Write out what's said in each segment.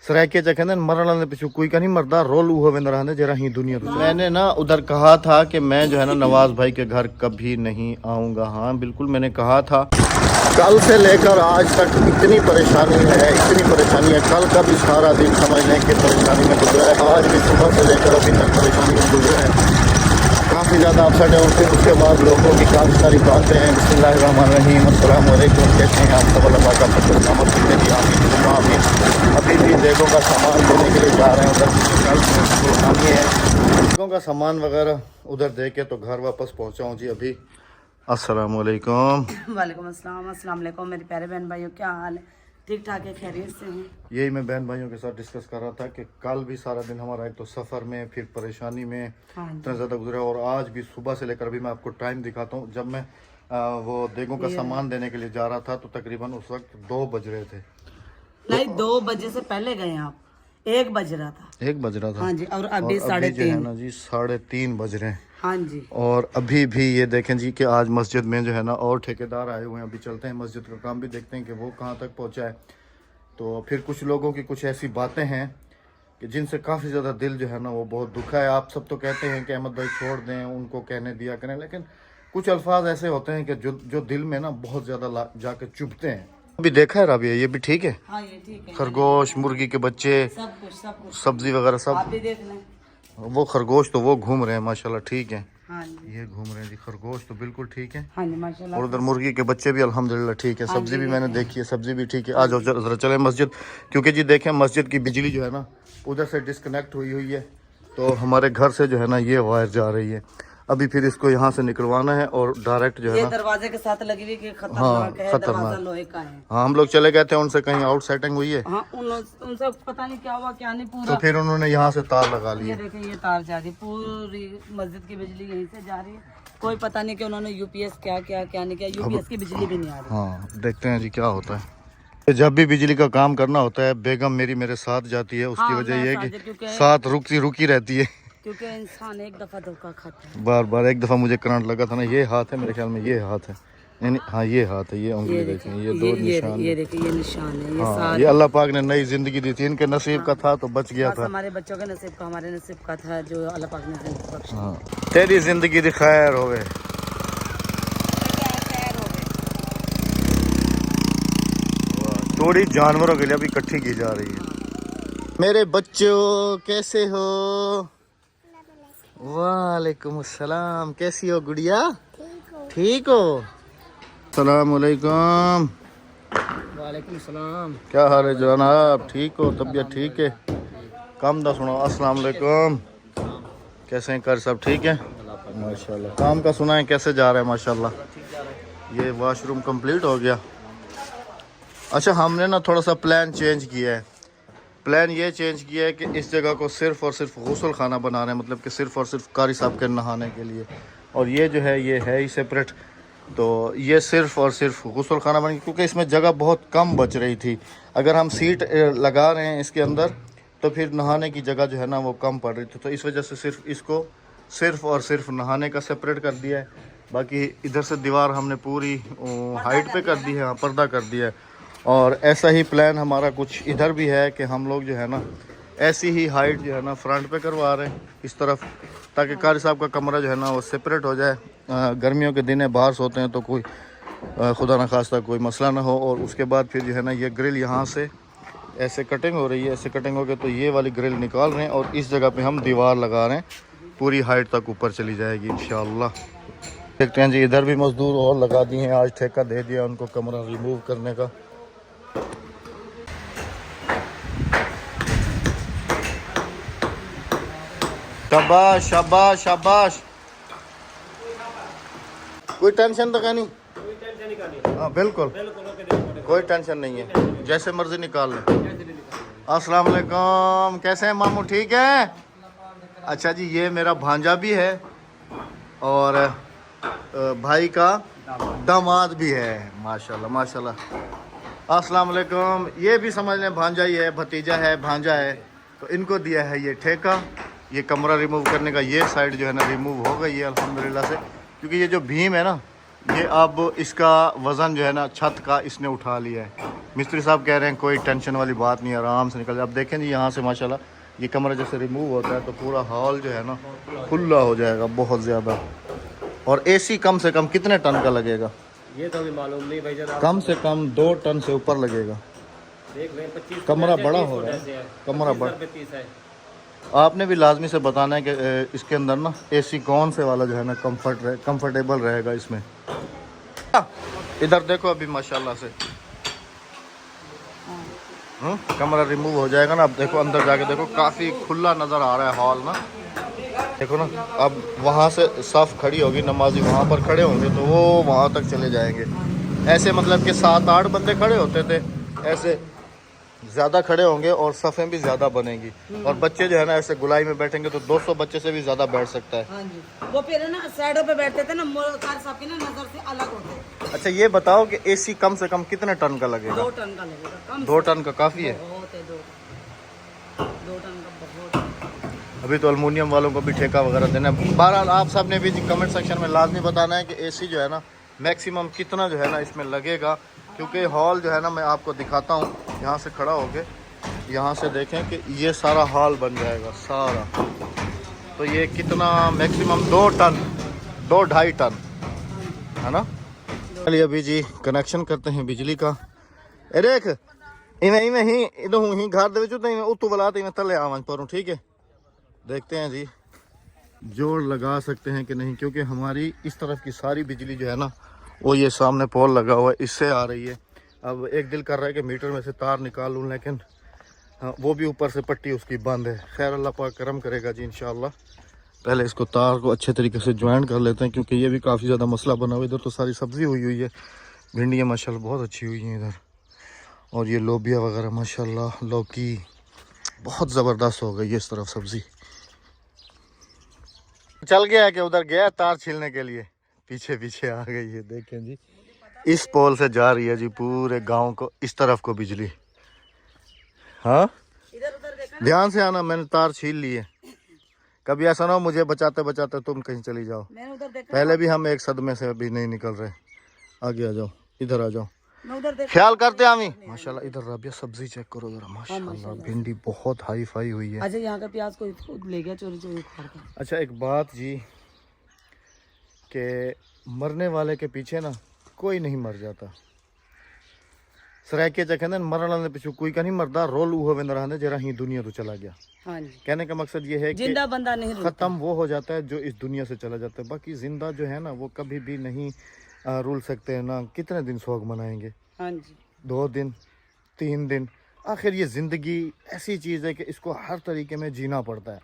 सरायके कहते मरण पिछू कोई का नहीं मरदा रोल हुआ रहने जरा ही दुनिया तो मैंने ना उधर कहा था कि मैं जो है ना नवाज भाई के घर कभी नहीं आऊँगा। हाँ बिल्कुल मैंने कहा था। कल से लेकर आज तक इतनी परेशानी है कल का भी सारा दिन समझने की परेशानी में गुजरा है। आज भी सुबह से लेकर अभी तक परेशानी में गुजरा है। काफ़ी ज़्यादा अपसेट है। उसके बाद लोगों की काफ़ी सारी बातें हैं। बिस्मिल्लाहिर्रहमानिर्रहीम अस्सलाम वालेकुम। कैसे हैं आप सब? अल्लाह का फजल रहमत है। अभी भी देखों का सामान देने के लिए जा रहे हैं उधर। कल है देखों का सामान वगैरह उधर दे के तो घर वापस पहुँचा हूँ जी अभी। अस्सलाम वालेकुम। वालेकुम अस्सलाम। अस्सलाम वालेकुम मेरे प्यारे बहन भाइयों, क्या हाल है? ठीक ठाक है, खैरियत से हैं? यही मैं बहन भाइयों के साथ डिस्कस कर रहा था कि कल भी सारा दिन हमारा एक तो सफ़र में फिर परेशानी में इतना ज़्यादा गुजरा और आज भी सुबह से लेकर अभी मैं आपको टाइम दिखाता हूँ। जब मैं वो देगों का सामान देने के लिए जा रहा था तो तकरीबन उस वक्त 2 बज रहे थे। नहीं, 2 बजे से पहले गए आप? 1 बज रहा था। 1 बज रहा था। हाँ जी। और अभी 3:30 ना जी 3:30 बज रहे हैं। हाँ जी। और अभी भी ये देखें जी कि आज मस्जिद में जो है ना और ठेकेदार आए हुए हैं। अभी चलते हैं मस्जिद का काम भी देखते हैं कि वो कहाँ तक पहुँचा है। तो फिर कुछ लोगों की कुछ ऐसी बातें हैं कि जिनसे काफ़ी ज़्यादा दिल जो है ना वो बहुत दुखा है। आप सब तो कहते हैं कि अहमद भाई छोड़ दें, उनको कहने दिया करें, लेकिन कुछ अल्फाज ऐसे होते हैं कि जो दिल में ना बहुत ज़्यादा जाके चुभते हैं। अभी देखा है राबिया, ये भी ठीक है? हाँ ये ठीक है। खरगोश, मुर्गी के बच्चे, सब कुछ सब्जी वगैरह सब। आप भी देख लें। वो खरगोश तो वो घूम रहे हैं माशाल्लाह, ठीक है। हाँ जी। ये घूम रहे हैं जी, खरगोश तो बिल्कुल ठीक है। हाँ जी माशाल्लाह। और उधर मुर्गी के बच्चे भी अल्हम्दुलिल्लाह ठीक है। सब्जी भी मैंने देखी है, सब्जी भी ठीक है। आज जरा चले मस्जिद, क्योंकि जी देखें मस्जिद की बिजली जो है ना उधर से डिस्कनेक्ट हुई है। तो हमारे घर से जो है ना ये वायर जा रही है। अभी फिर इसको यहाँ से निकलवाना है और डायरेक्ट जो है ना दरवाजे के साथ लगी हुई कि खतरनाक है। दरवाजा लोहे का है। हाँ हम लोग चले गए थे उनसे, कहीं आउट सेटिंग हुई है। हाँ उनसे पता नहीं क्या हुआ क्या नहीं पूरा। तो फिर उन्होंने यहाँ से तार लगा लिए। ये देखें ये तार जा रही, पूरी मस्जिद की बिजली यहीं से जा रही है। कोई पता नहीं कि उन्होंने यूपीएस क्या नहीं किया। यूपीएस की बिजली भी नहीं आ रही। हाँ देखते हैं जी क्या होता है। जब भी बिजली का काम करना होता है बेगम मेरे साथ जाती है। उसकी वजह ये है कि साथ रुकी रहती है, क्योंकि इंसान एक दफा धोखा खाता है। बार एक दफा मुझे करंट लगा था ना। ये हाथ है मेरे ख्याल में, ये हाथ है यानी हाँ ये हाथ है। ये उंगली देखें, ये 2 निशान। ये देखिए ये निशान है। ये हाँ ये अल्लाह पाक ने नई जिंदगी दी थी। इनके नसीब का था तो बच गया था। हमारे बच्चों के नसीब का, हमारे नसीब का था जो अल्लाह पाक ने बख्शा। हाँ तेरी जिंदगी दी खैर होवे। थोड़ी जानवरों के लिए अभी इकट्ठी की जा रही है। मेरे बच्चों कैसे हो? वालेकुम अस्सलाम। कैसी हो गुड़िया? ठीक हो? अस्सलाम वालेकुम। वालेकुम सलाम। क्या हाल है जनाब? ठीक हो? तबीयत ठीक है? काम दा सुनाओ। अस्सलाम वालेकुम। कैसे हैं कर? सब ठीक है माशाल्लाह। काम का सुना है कैसे जा रहा है? माशाल्लाह। ये वॉशरूम कंप्लीट हो गया। अच्छा हमने ना थोड़ा सा प्लान चेंज किया है। प्लान ये चेंज किया है कि इस जगह को सिर्फ़ और सिर्फ गुस्ल खाना बना रहे हैं, मतलब कि सिर्फ़ और सिर्फ कारी साहब के नहाने के लिए। और ये जो है ये है ही सेपरेट। तो ये सिर्फ़ और सिर्फ गुस्ल खाना बनेगी क्योंकि इसमें जगह बहुत कम बच रही थी। अगर हम सीट लगा रहे हैं इसके अंदर तो फिर नहाने की जगह जो है ना वो कम पड़ रही थी। तो इस वजह से सिर्फ इसको सिर्फ और सिर्फ नहाने का सेपरेट कर दिया है। बाकी इधर से दीवार हमने पूरी हाइट पे कर दी है, हाँ पर्दा कर दिया है। और ऐसा ही प्लान हमारा कुछ इधर भी है कि हम लोग जो है ना ऐसी ही हाइट जो है ना फ्रंट पे करवा रहे हैं इस तरफ, ताकि कारी साहब का कमरा जो है ना वो सेपरेट हो जाए। गर्मियों के दिन बाहर सोते हैं तो कोई खुदा न खास्ता कोई मसला ना हो। और उसके बाद फिर जो है ना ये ग्रिल यहाँ से ऐसे कटिंग हो रही है। ऐसे कटिंग हो गई तो ये वाली ग्रिल निकाल रहे हैं और इस जगह पे हम दीवार लगा रहे हैं, पूरी हाइट तक ऊपर चली जाएगी इंशाल्लाह। देखते हैं जी। इधर भी मजदूर और लगा दिए हैं, आज ठेका दे दिया उनको कमरा रिमूव करने का। शाबाश शाबाश शाबाश। कोई टेंशन तो नहीं? हाँ बिल्कुल कोई टेंशन नहीं है, जैसे मर्जी निकाल लें। अस्सलाम वालेकुम। कैसे हैं मामू? ठीक है। अच्छा जी ये मेरा भांजा भी है और भाई का दामाद भी है माशाल्लाह माशाल्लाह। अस्सलाम वालेकुम। ये भी समझ लें भांजा ही है, भतीजा है, भांजा है। तो इनको दिया है ये ठेका, ये कमरा रिमूव करने का। ये साइड जो है ना रिमूव हो गई है अल्हम्दुलिल्लाह से, क्योंकि ये जो भीम है ना ये अब इसका वज़न जो है ना छत का इसने उठा लिया है। मिस्त्री साहब कह रहे हैं कोई टेंशन वाली बात नहीं, आराम से निकल जाए। अब देखें जी यहाँ से माशाल्लाह ये कमरा जैसे रिमूव होता है तो पूरा हॉल जो है ना खुला हो जाएगा बहुत ज़्यादा। और एसी कम से कम कितने टन का लगेगा? ये तो अभी मालूम नहीं भाई जान, कम से कम 2 टन से ऊपर लगेगा। देख रहे हैं 25 कमरा फुट बड़ा है, 30 हो फुट रहा ऐसे है, कमरा बड़ा। 30 है। आपने भी लाजमी से बताना है कि इसके अंदर ना एसी कौन से वाला जो है ना कंफर्टेबल रहेगा इसमें। इधर देखो अभी माशाल्लाह से कमरा रिमूव हो जाएगा ना। अब देखो अंदर जाके देखो काफ़ी खुला नज़र आ रहा है हॉल ना, देखो ना। अब वहाँ से साफ खड़ी होगी नमाजी, वहाँ पर खड़े होंगे तो वो वहाँ तक चले जाएंगे। ऐसे मतलब कि 7-8 बंदे खड़े होते थे, ऐसे ज़्यादा खड़े होंगे और सफ़ें भी ज़्यादा बनेंगी। और बच्चे जो है ना ऐसे गुलाई में बैठेंगे तो 200 बच्चे से भी ज़्यादा बैठ सकता है। हाँ जी, वो फिर है ना साइडों पे बैठते थे ना, कार साहब की ना नजर से अलग होते। अच्छा ये बताओ कि एसी कम से कम कितने टन का लगेगा? 2 टन का लगेगा, कम 2 टन का काफ़ी है। बहुत है, 2 टन का बहुत है। अभी तो अल्मुनियम वालों को भी ठेका वगैरह देना है। बहरहाल आप सब ने भी कमेंट सेक्शन में लाजमी बताना है कि एसी जो है ना मैक्सिमम कितना जो है ना इसमें लगेगा। क्योंकि हॉल जो है ना मैं आपको दिखाता हूँ, यहाँ से खड़ा होके यहाँ से देखें कि ये सारा हॉल बन जाएगा सारा, तो ये कितना मैक्सिमम 2 टन 2-2.5 टन है ना। चलिए अभी जी कनेक्शन करते हैं बिजली का। देख इवें ही इधर ही घर दे उतू बुला तो तले आवन पर, ठीक है। देखते हैं जी जोड़ लगा सकते हैं कि नहीं, क्योंकि हमारी इस तरफ की सारी बिजली जो है ना वो ये सामने पोल लगा हुआ है इससे आ रही है। अब एक दिल कर रहा है कि मीटर में से तार निकाल लूँ, लेकिन हाँ, वो भी ऊपर से पट्टी उसकी बंद है। खैर अल्लाह पाक करम करेगा जी इंशाल्लाह। पहले इसको तार को अच्छे तरीके से ज्वाइन कर लेते हैं, क्योंकि ये भी काफ़ी ज़्यादा मसला बना हुआ है। इधर तो सारी सब्ज़ी हुई है, भिंडियाँ माशाल्लाह बहुत अच्छी हुई हैं इधर, और ये लोबिया वगैरह माशाल्लाह, लौकी बहुत ज़बरदस्त हो गई है इस तरफ सब्ज़ी। चल गया है कि उधर गया तार छीलने के लिए, पीछे पीछे आ गई है। देखें जी इस पोल से जा रही है जी पूरे गांव को इस तरफ को बिजली। हाँ इधर उधर देखा, ध्यान से आना, मैंने तार छील ली है। कभी ऐसा ना हो मुझे बचाते बचाते तुम कहीं चली जाओ। मैंने उधर देखा, पहले भी हम एक सदमे से अभी नहीं निकल रहे। आगे आ जाओ, इधर आ जाओ, मैं उधर देखा। ख्याल करते आमी। माशाल्लाह इधर राबिया सब्जी चेक करो जरा, माशाल्लाह भिंडी बहुत हाई फाई हुई है। अच्छा यहाँ का प्याज कोई ले गया चोरी चोरी उखाड़ कर। अच्छा एक बात जी कि मरने वाले के पीछे ना कोई नहीं मर जाता। सराय के कहते मरण वाले पीछे कोई का नहीं मरदा, रोल उहो वेंदा रहंदे जरा ही दुनिया तो चला गया। हाँ जी, कहने का मकसद ये है कि जिंदा बंदा नहीं रुकता। ख़त्म वो हो जाता है जो इस दुनिया से चला जाता है, बाकी ज़िंदा जो है ना वो कभी भी नहीं रुल सकते हैं ना। कितने दिन सोग मनाएंगे? हाँ जी, 2 दिन 3 दिन। आखिर ये ज़िंदगी ऐसी चीज़ है कि इसको हर तरीके में जीना पड़ता है,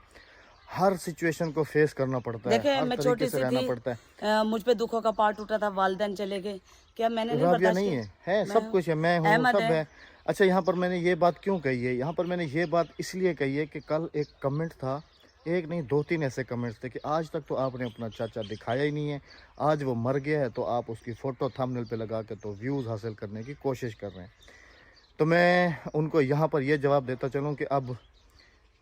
हर सिचुएशन को फेस करना पड़ता है, देखिए हर मैं तरीके छोटी से सी रहना थी, पड़ता है। मुझ पे दुखों का पार टूटा था, वालिदैन चले गए, क्या मैंने नहीं राबिया बर्दाश्त नहीं किया? है सब कुछ है, मैं हूँ, अहमद सब है। है। अच्छा यहाँ पर मैंने ये बात क्यों कही है? यहाँ पर मैंने ये बात इसलिए कही है कि कल एक कमेंट था, एक नहीं 2-3 ऐसे कमेंट्स थे कि आज तक तो आपने अपना चाचा दिखाया ही नहीं है, आज वो मर गया है तो आप उसकी फ़ोटो थंबनेल पे लगा के तो व्यूज़ हासिल करने की कोशिश कर रहे हैं। तो मैं उनको यहाँ पर ये जवाब देता चलूँ कि अब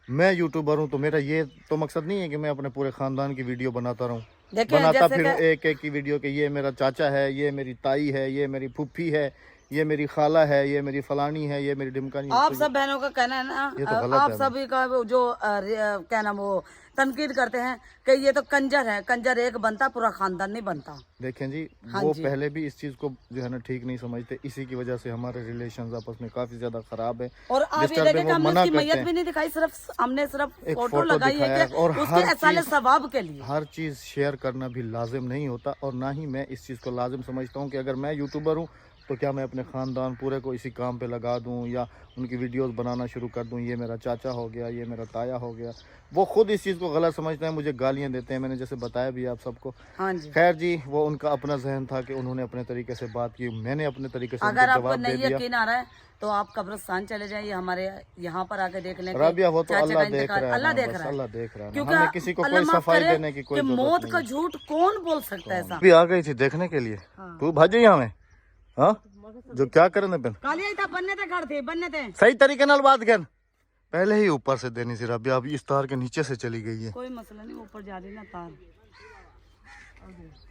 मैं यूट्यूबर हूँ तो मेरा ये तो मकसद नहीं है कि मैं अपने पूरे ख़ानदान की वीडियो बनाता रहूँ, देखिए बनाता जैसे फिर कि एक एक की वीडियो कि ये मेरा चाचा है, ये मेरी ताई है, ये मेरी फूफी है, ये मेरी खाला है, ये मेरी फलानी है, ये मेरी डिमकानी है। आप तो सब बहनों का कहना है ना, ये तो गलत आप है सभी का वो जो क्या नाम वो तनकीद करते हैं कि ये तो कंजर है, कंजर एक बनता पूरा खानदान नहीं बनता। देखें जी हाँ वो जी। पहले भी इस चीज़ को जो है ना ठीक नहीं समझते, इसी की वजह से हमारे रिलेशन आपस में काफ़ी ज़्यादा ख़राब है। और आप ये डिस्टर्ब है, देखें कि वो हमने मना उसकी करते मैयत हैं। भी नहीं दिखाई, सिर्फ हमने सिर्फ एक फोटो फोटो लगाई दिखाया है है, और कि हर उसके असाले चीज़ सवाब के लिए। हर चीज़ शेयर करना भी लाजिम नहीं होता, और ना ही मैं इस चीज़ को लाजिम समझता हूँ कि अगर मैं यूट्यूबर हूँ तो क्या मैं अपने ख़ानदान पूरे को इसी काम पे लगा दूँ या उनकी वीडियोस बनाना शुरू कर दूँ। ये मेरा चाचा हो गया, ये मेरा ताया हो गया, वो खुद इस चीज़ को गलत समझते हैं, मुझे गालियाँ देते हैं, मैंने जैसे बताया भी आप सबको। हाँ जी, खैर जी वो उनका अपना जहन था कि उन्होंने अपने तरीके से बात की, मैंने अपने तरीके से अगर उनको आपको जवाब दे नहीं दिया। यकीन आ रहा है तो आप कब्रिस्तान चले जाइए, हमारे यहाँ पर आके देख लें कि राबिया वो तो चाचा अल्लाह का देख इंतकाल रहा है अल्लाह ना, देख बस रहा है। अल्लाह देख रहा है ना, क्योंकि हमें किसी को अल्लाह कोई माफ सफाई करे देने की कोई कि जरूरत मौत नहीं का है। झूठ कौन बोल सकता है ऐसा। भी आ गई थी देखने के लिए, तू भाजी यहाँ में हाँ जो क्या करने पे काली आई था बनने थे घर थे बनने थे, सही तरीके नाल बात कर, पहले ही ऊपर से देनी थी राबिया, अभी इस तार के नीचे से चली गई है। कोई मसला नहीं, ऊपर जा रही ना तार।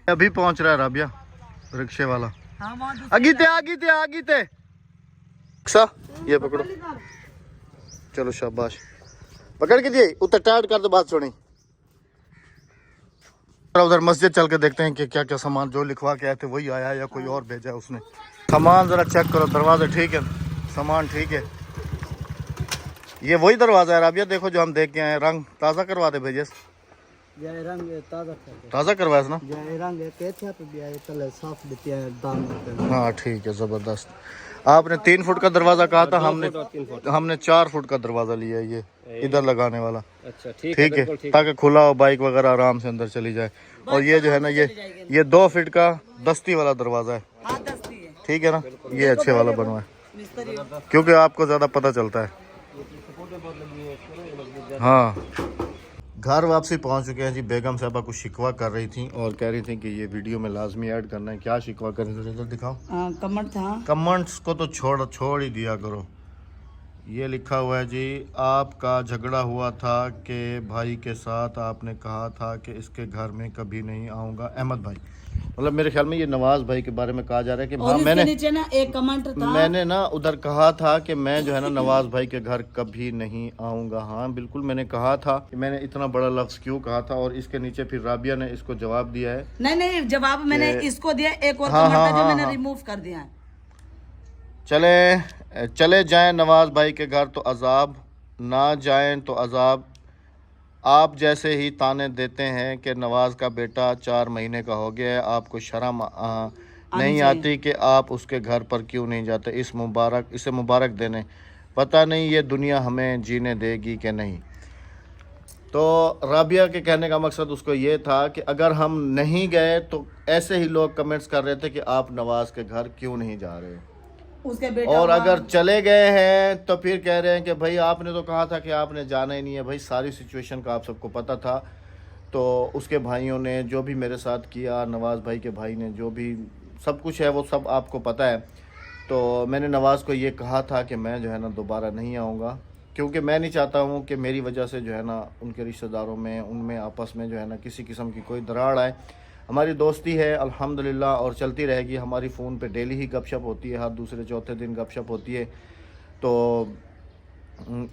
अभी पहुंच रहा है राबिया, रिक्शे वाला हाँ वहाँ आगीते सा ये पकड़ो चलो शाबाश पकड़ के दिए उतर टाइट कर दो बात सुनी उधर मस्जिद चल के देखते हैं कि क्या क्या सामान जो लिखवा के आए थे वही आया या कोई और भेजा है उसने सामान जरा चेक करो दरवाजे ठीक है सामान ठीक है ये वही दरवाजा है राबिया देखो जो हम देख के आए रंग ताज़ा करवा दे भेजे ताज़ा करवाया ना हाँ ठीक है ज़बरदस्त आपने 3 फुट का दरवाजा कहा था हमने 4 फुट का दरवाजा लिया है ये इधर लगाने वाला अच्छा ठीक है ताकि खुला हो बाइक वगैरह आराम से अंदर चली जाए और ये जो है ना ये 2 फीट का दस्ती वाला दरवाजा है ठीक है ना ये अच्छे वाला बनवा है क्योंकि आपको ज़्यादा पता चलता है हाँ घर वापसी पहुंच चुके हैं जी बेगम साहबा कुछ शिकवा कर रही थी और कह रही थी कि ये वीडियो में लाजमी ऐड करना है क्या शिकवा कर रही थी इधर दिखाओ कमेंट था कमेंट्स को तो छोड़ ही दिया करो ये लिखा हुआ है जी आपका झगड़ा हुआ था कि भाई के साथ आपने कहा था कि इसके घर में कभी नहीं आऊँगा अहमद भाई मतलब मेरे ख्याल में ये नवाज भाई के बारे में कहा जा रहा है कि हाँ मैंने नीचे ना एक कमेंट था मैंने ना उधर कहा था कि मैं जो है ना नवाज भाई के घर कभी नहीं आऊँगा हाँ बिल्कुल मैंने कहा था कि मैंने इतना बड़ा लफ्ज़ क्यों कहा था और इसके नीचे फिर राबिया ने इसको जवाब दिया है नहीं जवाब मैंने इसको दिया एक और कमेंट था जो मैंने रिमूव कर दिया चले जाएं नवाज भाई के घर तो अजाब ना जाएं तो अजाब आप जैसे ही ताने देते हैं कि नवाज का बेटा 4 महीने का हो गया है आपको शर्म नहीं आती कि आप उसके घर पर क्यों नहीं जाते इसे मुबारक देने पता नहीं ये दुनिया हमें जीने देगी कि नहीं। तो राबिया के कहने का मकसद उसको ये था कि अगर हम नहीं गए तो ऐसे ही लोग कमेंट्स कर रहे थे कि आप नवाज के घर क्यों नहीं जा रहे उसके बेटा और अगर चले गए हैं तो फिर कह रहे हैं कि भाई आपने तो कहा था कि आपने जाना ही नहीं है। भाई सारी सिचुएशन का आप सबको पता था तो उसके भाइयों ने जो भी मेरे साथ किया नवाज भाई के भाई ने जो भी सब कुछ है वो सब आपको पता है। तो मैंने नवाज़ को ये कहा था कि मैं जो है ना दोबारा नहीं आऊँगा क्योंकि मैं नहीं चाहता हूँ कि मेरी वजह से जो है ना उनके रिश्तेदारों में उनमें आपस में जो है ना किसी किस्म की कोई दरार आए। हमारी दोस्ती है अल्हम्दुलिल्लाह और चलती रहेगी। हमारी फ़ोन पे डेली ही गपशप होती है हर दूसरे चौथे दिन गपशप होती है तो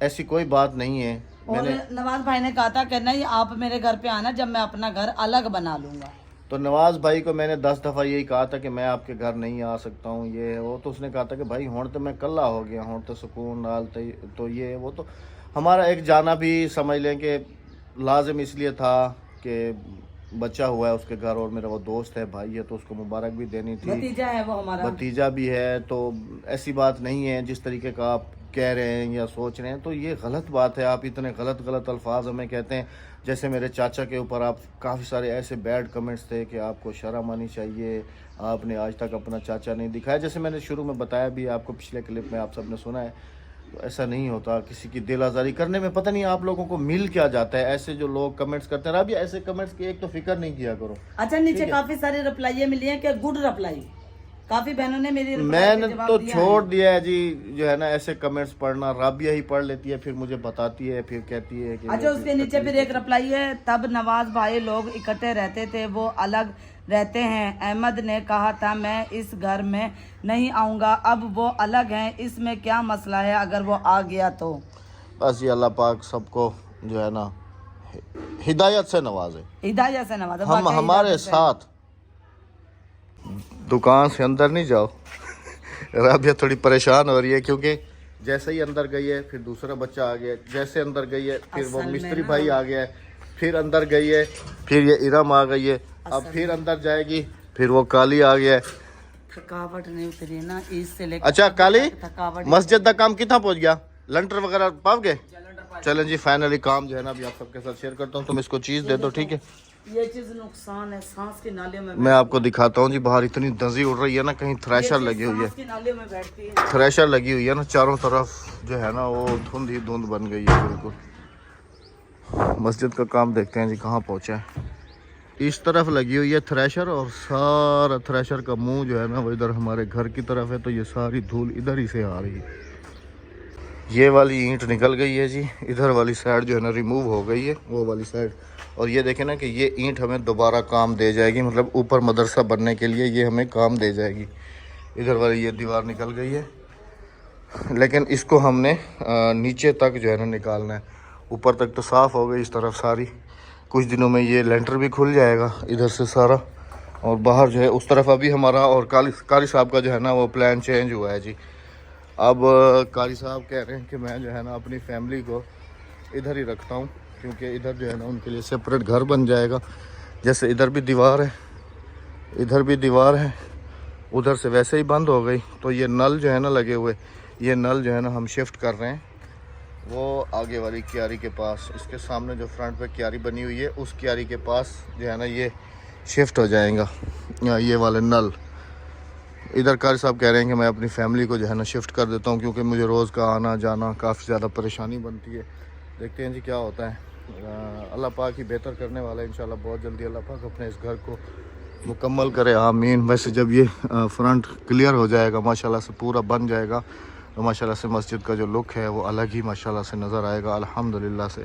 ऐसी कोई बात नहीं है। मैंने नवाज भाई ने कहा था कि नहीं आप मेरे घर पे आना जब मैं अपना घर अलग बना लूँगा। तो नवाज भाई को मैंने 10 दफ़ा यही कहा था कि मैं आपके घर नहीं आ सकता हूँ ये वो तो उसने कहा था कि भाई हुण तो मैं कल्ला हो गया हूँ तो सुकून नाल तो ये वो तो हमारा एक जाना भी समझ लें कि लाजिम इसलिए था कि बच्चा हुआ है उसके घर और मेरा वो दोस्त है भाई है तो उसको मुबारक भी देनी थी। भतीजा है वो हमारा भतीजा भी है तो ऐसी बात नहीं है जिस तरीके का आप कह रहे हैं या सोच रहे हैं तो ये गलत बात है। आप इतने गलत अल्फाज हमें कहते हैं जैसे मेरे चाचा के ऊपर आप काफ़ी सारे ऐसे बैड कमेंट्स थे कि आपको शर्म आनी चाहिए आपने आज तक अपना चाचा नहीं दिखाया। जैसे मैंने शुरू में बताया भी आपको पिछले क्लिप में आप सबने सुना है तो ऐसा नहीं होता किसी की दिल आज़ारी करने में पता नहीं आप लोगों को मिल क्या जाता है। ऐसे जो लोग कमेंट्स करते हैं राबी ऐसे कमेंट्स की एक तो फिक्र नहीं किया करो। अच्छा नीचे काफ़ी सारे रिप्लाई मिली हैं कि गुड रिप्लाई काफी बहनों ने मेरी मैंने तो छोड़ दिया है जी जो है ना ऐसे कमेंट्स पढ़ना। राबिया ही पढ़ लेती है फिर मुझे बताती है फिर कहती है कि अच्छा उसके नीचे फिर एक रिप्लाई है तब नवाज भाई लोग इकट्ठे रहते थे वो अलग रहते हैं। अहमद ने कहा था मैं इस घर में नहीं आऊँगा अब वो अलग हैं इसमें क्या मसला है अगर वो आ गया तो। बस ये अल्लाह पाक सबको जो है ना हिदायत से नवाजे हिदायत से नवाजे हम हमारे साथ। दुकान से अंदर नहीं जाओ राबिया थोड़ी परेशान हो रही है क्योंकि जैसे ही अंदर गई है फिर दूसरा बच्चा आ गया जैसे अंदर गई है फिर वो मिस्त्री भाई आ गया है फिर अंदर गई है फिर ये इरम आ गई है अब फिर अंदर जाएगी फिर वो काली आ गया है। थकावट नहीं उतरी ना इससे लेकर। अच्छा काली मस्जिद का काम कितना पहुंच गया लंटर वगैरह पाव गए। चलें जी फाइनली काम जो है ना अभी आप सबके साथ शेयर करता हूँ। तुम इसको चीज़ दे दो ठीक है। ये चीज नुकसान है सांस की नालियों में मैं आपको दिखाता हूँ जी बाहर इतनी दंजी उड़ रही है ना कहीं थ्रेशर लगी हुई है थ्रेशर लगी हुई है ना चारों तरफ जो है ना वो धुंध ही धुंध बन गई है बिल्कुल। मस्जिद का काम देखते हैं जी कहाँ पहुँचा है। इस तरफ लगी हुई है थ्रेशर और सारा थ्रेशर का मुंह जो है ना वो इधर हमारे घर की तरफ है तो ये सारी धूल इधर ही से आ रही है। ये वाली ईंट निकल गई है जी इधर वाली साइड जो है ना रिमूव हो गई है वो वाली साइड और ये देखें ना कि ये ईंट हमें दोबारा काम दे जाएगी, मतलब ऊपर मदरसा बनने के लिए ये हमें काम दे जाएगी। इधर वाली ये दीवार निकल गई है, लेकिन इसको हमने नीचे तक जो है ना निकालना है। ऊपर तक तो साफ़ हो गई इस तरफ सारी, कुछ दिनों में ये लेंटर भी खुल जाएगा इधर से सारा, और बाहर जो है उस तरफ अभी हमारा और कारी साहब का जो है ना वो प्लान चेंज हुआ है जी। अब कारी साहब कह रहे हैं कि मैं जो है ना अपनी फैमिली को इधर ही रखता हूँ, क्योंकि इधर जो है ना उनके लिए सेपरेट घर बन जाएगा। जैसे इधर भी दीवार है, इधर भी दीवार है, उधर से वैसे ही बंद हो गई, तो ये नल जो है ना लगे हुए, ये नल जो है ना हम शिफ्ट कर रहे हैं वो आगे वाली क्यारी के पास। इसके सामने जो फ्रंट पे क्यारी बनी हुई है उस क्यारी के पास जो है ना ये शिफ्ट हो जाएगा ये वाले नल। इधर कारी साहब कह रहे हैं कि मैं अपनी फैमिली को जो है ना शिफ्ट कर देता हूँ, क्योंकि मुझे रोज़ का आना जाना काफ़ी ज़्यादा परेशानी बनती है। देखते हैं जी क्या होता है। अल्लाह पाक ही बेहतर करने वाला है इंशाल्लाह। बहुत जल्दी अल्लाह पाक अपने इस घर को मुकम्मल करे, आमीन। वैसे जब ये फ्रंट क्लियर हो जाएगा माशाल्लाह से, पूरा बन जाएगा, तो माशाल्लाह से मस्जिद का जो लुक है वो अलग ही माशाल्लाह से नज़र आएगा अल्हम्दुलिल्लाह से।